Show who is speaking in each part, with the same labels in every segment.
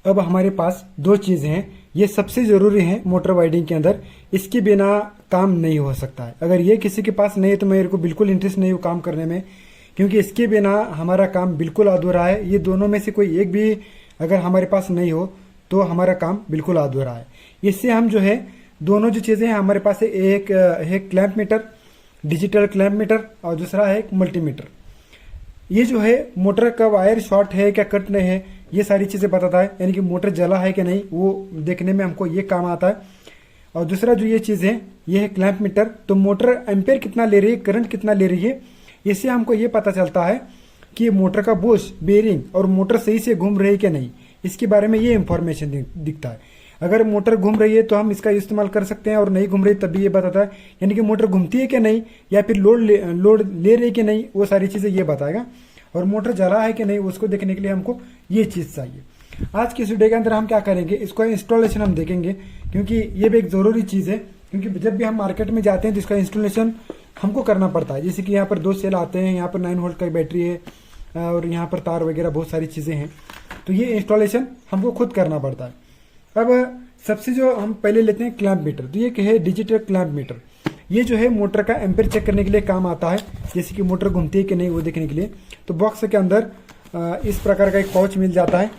Speaker 1: अब हमारे पास दो चीज़ें हैं, ये सबसे ज़रूरी है मोटर वाइंडिंग के अंदर, इसके बिना काम नहीं हो सकता है। अगर ये किसी के पास नहीं है तो मेरे को बिल्कुल इंटरेस्ट नहीं हो काम करने में, क्योंकि इसके बिना हमारा काम बिल्कुल अधूरा है। ये दोनों में से कोई एक भी अगर हमारे पास नहीं हो तो हमारा काम बिल्कुल अधूरा है। इससे हम जो है दोनों जो चीज़ें हैं हमारे पास है, एक है clamp meter, digital clamp meter, और दूसरा है मल्टीमीटर। ये जो है मोटर का वायर शॉर्ट है क्या कट नहीं है ये सारी चीज़ें बताता है, यानी कि मोटर जला है कि नहीं वो देखने में हमको ये काम आता है। और दूसरा जो ये चीज़ है ये है क्लैंप मीटर, तो मोटर एम्पेयर कितना ले रही है, करंट कितना ले रही है, इससे हमको ये पता चलता है कि मोटर का बुश, बेरिंग और मोटर सही से घूम रही है कि नहीं, इसके बारे में ये इंफॉर्मेशन दिखता है। अगर मोटर घूम रही है तो हम इसका इस्तेमाल कर सकते हैं, और नहीं घूम रही तब भी ये बताता है, यानी कि मोटर घूमती है कि नहीं या फिर लोड ले रही है कि नहीं, वो सारी चीज़ें ये बताएगा। और मोटर जला है कि नहीं उसको देखने के लिए हमको ये चीज़ चाहिए। आज की इस वीडियो के अंदर हम क्या करेंगे, इसका इंस्टॉलेशन हम देखेंगे, क्योंकि ये भी एक ज़रूरी चीज़ है, क्योंकि जब भी हम मार्केट में जाते हैं तो इसका इंस्टॉलेशन हमको करना पड़ता है। जैसे कि यहाँ पर 2 सेल आते हैं, यहाँ पर 9 वोल्ट का बैटरी है, और यहाँ पर तार वगैरह बहुत सारी चीज़ें हैं, तो ये इंस्टॉलेशन हमको खुद करना पड़ता है। अब सबसे जो हम पहले लेते हैं क्लैंप मीटर, तो ये है डिजिटल क्लैंप मीटर। ये जो है मोटर का एम्पेयर चेक करने के लिए काम आता है, जैसे कि मोटर घूमती है कि नहीं वो देखने के लिए। तो बॉक्स के अंदर इस प्रकार का एक पाउच मिल जाता है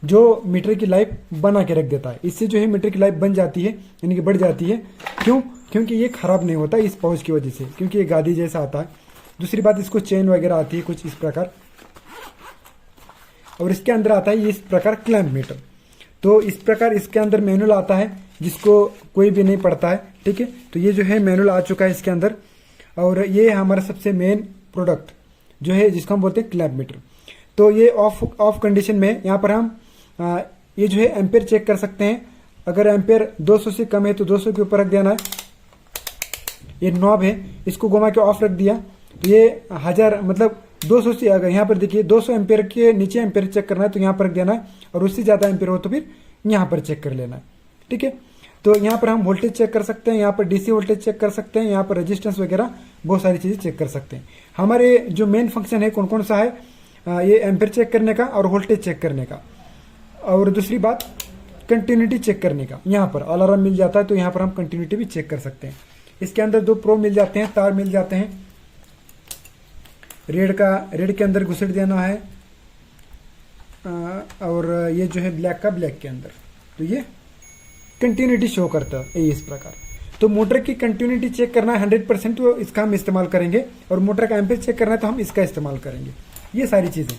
Speaker 1: जो मीटर की लाइफ बना के रख देता है। इससे जो है मीटर की लाइफ बन जाती है, यानी कि बढ़ जाती है। क्यों? क्योंकि ये खराब नहीं होता इस पाउच की वजह से, क्योंकि ये गादी जैसा आता है। दूसरी बात, इसको चेन वगैरह आती है कुछ इस प्रकार, और इसके अंदर आता है इस प्रकार क्लैंप मीटर। तो इस प्रकार इसके अंदर मैनुअल आता है जिसको कोई भी नहीं पढ़ता है, ठीक है। तो ये जो है मैनुअल आ चुका है इसके अंदर, और ये हमारा सबसे मेन प्रोडक्ट जो है जिसको हम बोलते हैं क्लैंप मीटर। तो ये ऑफ कंडीशन में यहाँ पर हम ये जो है एम्पेयर चेक कर सकते हैं। अगर एम्पेयर 200 से कम है तो 200 के ऊपर रख देना है। ये नॉब है, इसको घुमा के ऑफ रख दिया तो ये 1000 मतलब 200 से, अगर यहाँ पर देखिए 200 एम्पेयर के नीचे एम्पेयर चेक करना है तो यहाँ पर रख देना है, और उससे ज़्यादा एम्पेयर हो तो फिर यहाँ पर चेक कर लेना है, ठीक है। तो यहाँ पर हम वोल्टेज चेक कर सकते हैं, यहाँ पर डीसी वोल्टेज चेक कर सकते हैं, यहाँ पर रेजिस्टेंस वगैरह बहुत सारी चीज़ें चेक कर सकते हैं। हमारे जो मेन फंक्शन है कौन कौन सा है, ये एम्पेयर चेक करने का और वोल्टेज चेक करने का, और दूसरी बात कंटिन्यूटी चेक करने का। यहाँ पर अलार्म मिल जाता है तो यहाँ पर हम कंटिन्यूटी भी चेक कर सकते हैं। इसके अंदर 2 प्रो मिल जाते हैं, तार मिल जाते हैं। रेड के अंदर घुसेड़ देना है, और ये जो है ब्लैक का ब्लैक के अंदर, तो ये कंटिन्यूटी शो करता है इस प्रकार। तो मोटर की कंटिन्यूटी चेक करना है 100%, तो इसका हम इस्तेमाल करेंगे, और मोटर का एम्पेयर चेक करना है तो हम इसका इस्तेमाल करेंगे, ये सारी चीज़ें।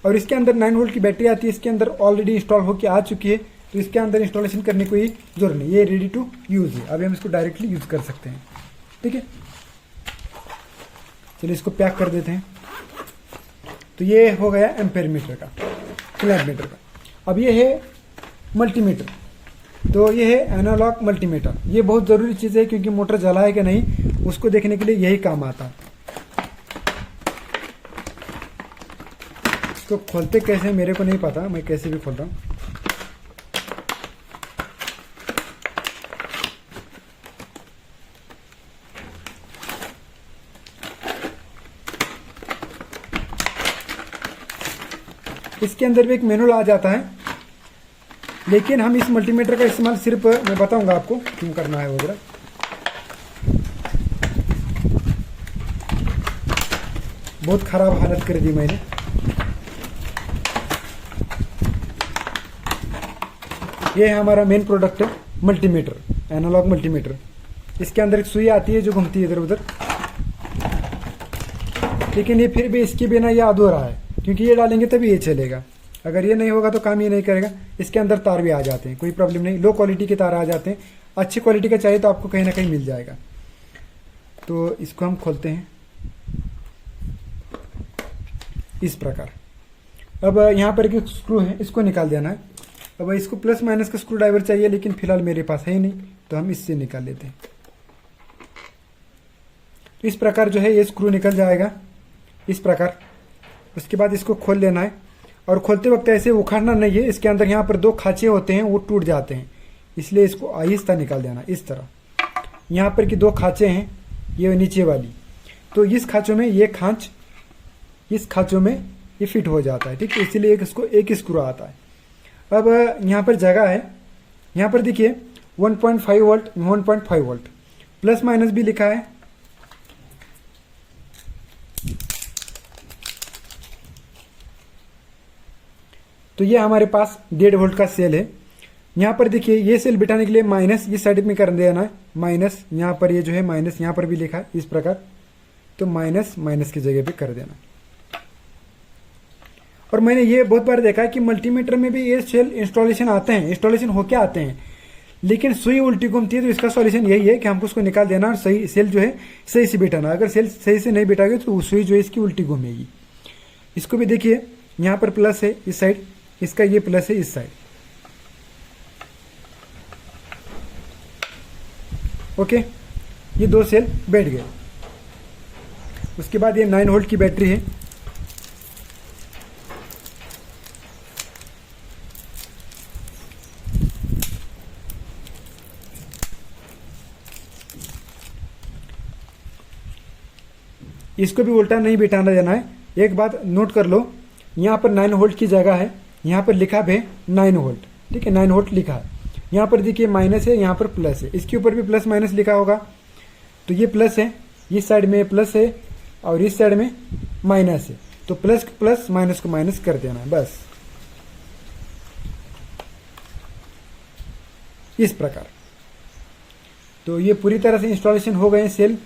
Speaker 1: और इसके अंदर 9 वोल्ट की बैटरी आती है, इसके अंदर ऑलरेडी इंस्टॉल होकर आ चुकी है, तो इसके अंदर इंस्टॉलेशन करने की कोई जरूरत नहीं, ये रेडी टू यूज़ है। अभी हम इसको डायरेक्टली यूज़ कर सकते हैं, ठीक है। चलिए इसको पैक कर देते हैं। तो ये हो गया एम्पेयर मीटर का, क्लैंप मीटर का। अब ये है मल्टीमीटर, तो ये है एनालॉग मल्टीमीटर। ये बहुत ज़रूरी चीज़ है, क्योंकि मोटर जला है कि नहीं उसको देखने के लिए यही काम आता है। इसको खोलते कैसे मेरे को नहीं पता, मैं कैसे भी खोलता हूँ। इसके अंदर भी एक मैनुअल आ जाता है, लेकिन हम इस मल्टीमीटर का इस्तेमाल सिर्फ, मैं बताऊंगा आपको क्यों करना है वगैरह। बहुत खराब हालत कर दी मैंने। ये है हमारा main product multimeter, analogue multimeter. इसके अंदर एक सुई आती है जो घूमती है इधर उधर, लेकिन ये फिर भी इसके बिना ये अधूरा है, क्योंकि ये डालेंगे तभी ये चलेगा। अगर ये नहीं होगा तो काम ये नहीं करेगा। इसके अंदर तार भी आ जाते हैं, कोई प्रॉब्लम नहीं, लो क्वालिटी के तार आ जाते हैं। अच्छी क्वालिटी का चाहिए तो आपको कहीं ना कहीं मिल जाएगा। तो इसको हम खोलते हैं इस प्रकार। अब यहाँ पर एक स्क्रू है, इसको निकाल देना है। अब इसको प्लस माइनस का स्क्रू ड्राइवर चाहिए, लेकिन फिलहाल मेरे पास है ही नहीं, तो हम इससे निकाल लेते हैं। तो इस प्रकार जो है ये स्क्रू निकल जाएगा इस प्रकार। उसके बाद इसको खोल लेना है, और खोलते वक्त ऐसे उखाड़ना नहीं है। इसके अंदर यहाँ पर 2 खांचे होते हैं, वो टूट जाते हैं, इसलिए इसको आहिस्ता निकाल देना इस तरह। यहाँ पर की 2 खांचे हैं, ये नीचे वाली, तो इस खांचों में ये खांच, इस खांचों में ये फिट हो जाता है, ठीक है। इसीलिए इसको एक स्क्रू आता है। अब यहाँ पर जगह है, यहाँ पर देखिए 1.5 वोल्ट 1.5 वोल्ट, प्लस माइनस भी लिखा है। तो ये हमारे पास 1.5 वोल्ट का सेल है। यहाँ पर देखिए ये सेल बिठाने के लिए माइनस इस साइड में कर देना है, माइनस यहाँ पर ये जो है माइनस यहाँ पर भी लिखा है इस प्रकार, तो माइनस माइनस की जगह पे कर देना। और मैंने ये बहुत बार देखा है कि मल्टीमीटर में भी ये सेल इंस्टॉलेशन आते हैं, इंस्टॉलेशन होके आते हैं, लेकिन सुई उल्टी घूमती है। तो इसका सॉल्यूशन यही है कि हमको उसको निकाल देना और सही सेल जो है सही से बिठाना। अगर सेल सही से नहीं बिठाओगे तो सुई जो है इसकी उल्टी घूमेगी। इसको भी देखिए यहाँ पर प्लस है इस साइड, इसका ये प्लस है इस साइड। ओके, ये 2 सेल बैठ गए। उसके बाद ये 9 वोल्ट की बैटरी है। इसको भी उल्टा नहीं बिठाना देना है। एक बात नोट कर लो, यहाँ पर 9 वोल्ट की जगह है, यहाँ पर लिखा है 9 वोल्ट, ठीक है 9 वोल्ट लिखा है। यहाँ पर देखिए माइनस है, यहाँ पर प्लस है, इसके ऊपर भी प्लस माइनस लिखा होगा। तो ये प्लस है, इस साइड में प्लस है और इस साइड में माइनस है। तो प्लस प्लस माइनस को माइनस कर देना है बस, इस प्रकार। तो ये पूरी तरह से इंस्टॉलेशन हो गए सेल।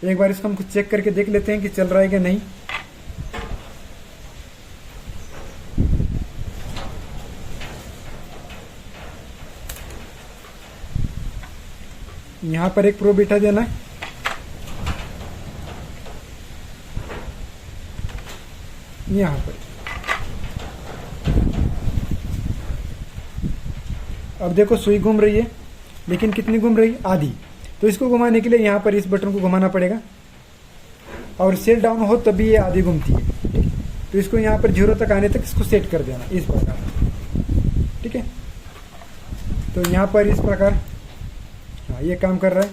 Speaker 1: एक बार इसको हम कुछ चेक करके देख लेते हैं कि चल रहा है कि नहीं। यहां पर एक प्रोब बिठा देना है, यहां पर। अब देखो सुई घूम रही है, लेकिन कितनी घूम रही है? आधी। तो इसको घुमाने के लिए यहाँ पर इस बटन को घुमाना पड़ेगा और सेल डाउन हो तभी ये आधी घूमती है, ठीक। तो इसको यहाँ पर 0 तक आने तक इसको सेट कर देना इस प्रकार, ठीक है। तो यहाँ पर इस प्रकार हाँ ये काम कर रहा है।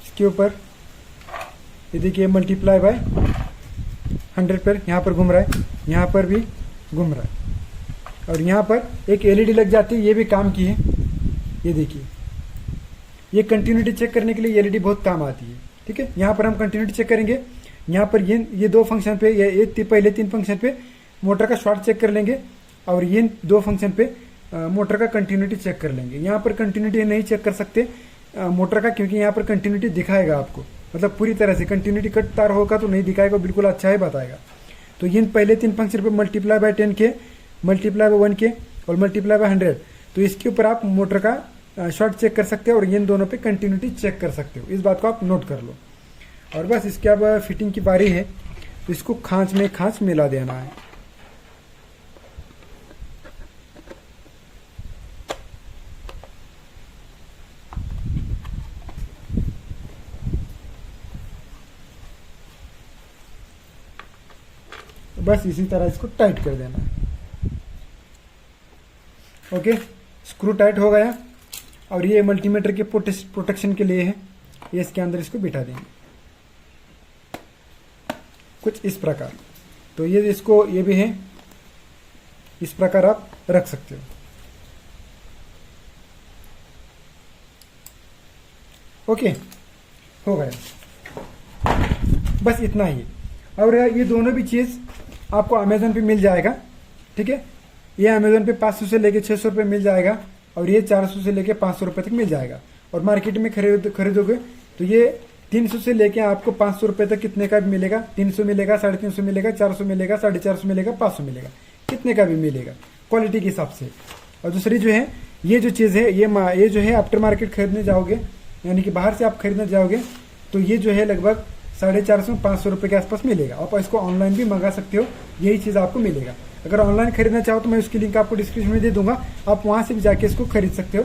Speaker 1: इसके ऊपर ये देखिए मल्टीप्लाई बाय 100 पर यहाँ पर घूम रहा है, यहाँ पर भी घूम रहा है। और यहाँ पर एक एलईडी लग जाती है, ये भी काम की है। ये देखिए, ये कंटिन्यूटी चेक करने के लिए एलईडी बहुत काम आती है, ठीक है। यहाँ पर हम कंटिन्यूटी चेक करेंगे। यहाँ पर ये 2 फंक्शन पे, ये पहले 3 फंक्शन पे मोटर का शॉर्ट चेक कर लेंगे और ये 2 फंक्शन पे मोटर का कंटिन्यूटी चेक कर लेंगे। यहाँ पर कंटिन्यूटी नहीं चेक कर सकते मोटर का, क्योंकि यहाँ पर कंटिन्यूटी दिखाएगा आपको, मतलब पूरी तरह से। कंटिन्यूटी कट तार होगा तो नहीं दिखाएगा, बिल्कुल अच्छा ही बताएगा। तो इन पहले 3 फंक्शन पे मल्टीप्लाई बाय 10 के, मल्टीप्लाई बाय 1 के और मल्टीप्लाई बाय 100, तो इसके ऊपर आप मोटर का शॉर्ट चेक कर सकते हो और इन दोनों पे कंटिन्यूटी चेक कर सकते हो। इस बात को आप नोट कर लो। और बस इसके अब फिटिंग की बारी है, तो इसको खांच में खांच मिला देना है। बस इसी तरह इसको टाइट कर देना है। ओके, स्क्रू टाइट हो गया और ये मल्टीमीटर के प्रोटेक्शन के लिए है। ये इसके अंदर इसको बिठा देंगे कुछ इस प्रकार। तो ये इसको ये भी है, इस प्रकार आप रख सकते हो। ओके, हो गया, बस इतना ही। और ये दोनों भी चीज़ आपको अमेजोन पे मिल जाएगा, ठीक है। ये अमेजोन पे 500 से लेके 600 रुपये मिल जाएगा और ये 400 से लेके 500 रुपये तक मिल जाएगा। और मार्केट में खरीदोगे तो ये 300 से लेके आपको 500 रुपये तक कितने का भी मिलेगा। 300 मिलेगा, 350 मिलेगा, 400 मिलेगा, 450 मिलेगा, 500 मिलेगा, कितने का भी मिलेगा क्वालिटी के हिसाब से। और दूसरी जो है ये जो चीज़ है, ये जो है आफ्टर मार्केट खरीदने जाओगे, यानी कि बाहर से आप खरीदने जाओगे, तो ये जो है लगभग 450-500 रुपये के आसपास मिलेगा। आप इसको ऑनलाइन भी मंगा सकते हो, यही चीज़ आपको मिलेगा। अगर ऑनलाइन खरीदना चाहो तो मैं उसकी लिंक आपको डिस्क्रिप्शन में दे दूंगा, आप वहाँ से भी जाके इसको खरीद सकते हो।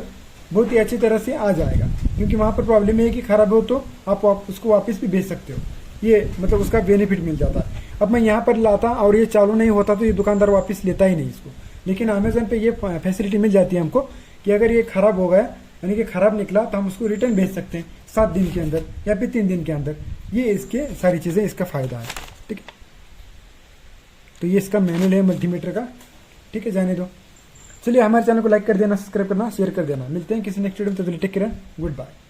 Speaker 1: बहुत ही अच्छी तरह से आ जाएगा, क्योंकि वहाँ पर प्रॉब्लम है कि खराब हो तो आप उसको वापस भी भेज सकते हो। ये मतलब उसका बेनिफिट मिल जाता है। अब मैं यहाँ पर लाता और ये चालू नहीं होता तो ये दुकानदार वापस लेता ही नहीं इसको। लेकिन अमेजोन पे ये फैसिलिटी मिल जाती है हमको कि अगर ये खराब हो गया, यानी कि खराब निकला, तो हम उसको रिटर्न भेज सकते हैं 7 दिन के अंदर या फिर 3 दिन के अंदर। ये इसके सारी चीज़ें, इसका फ़ायदा है, ठीक है। तो ये इसका मैनुअल है मल्टीमीटर का, ठीक है, जाने दो। चलिए हमारे चैनल को लाइक कर देना, सब्सक्राइब करना, शेयर कर देना। मिलते हैं किसी नेक्स्ट वीडियो में, तो टेक केयर, गुड बाय।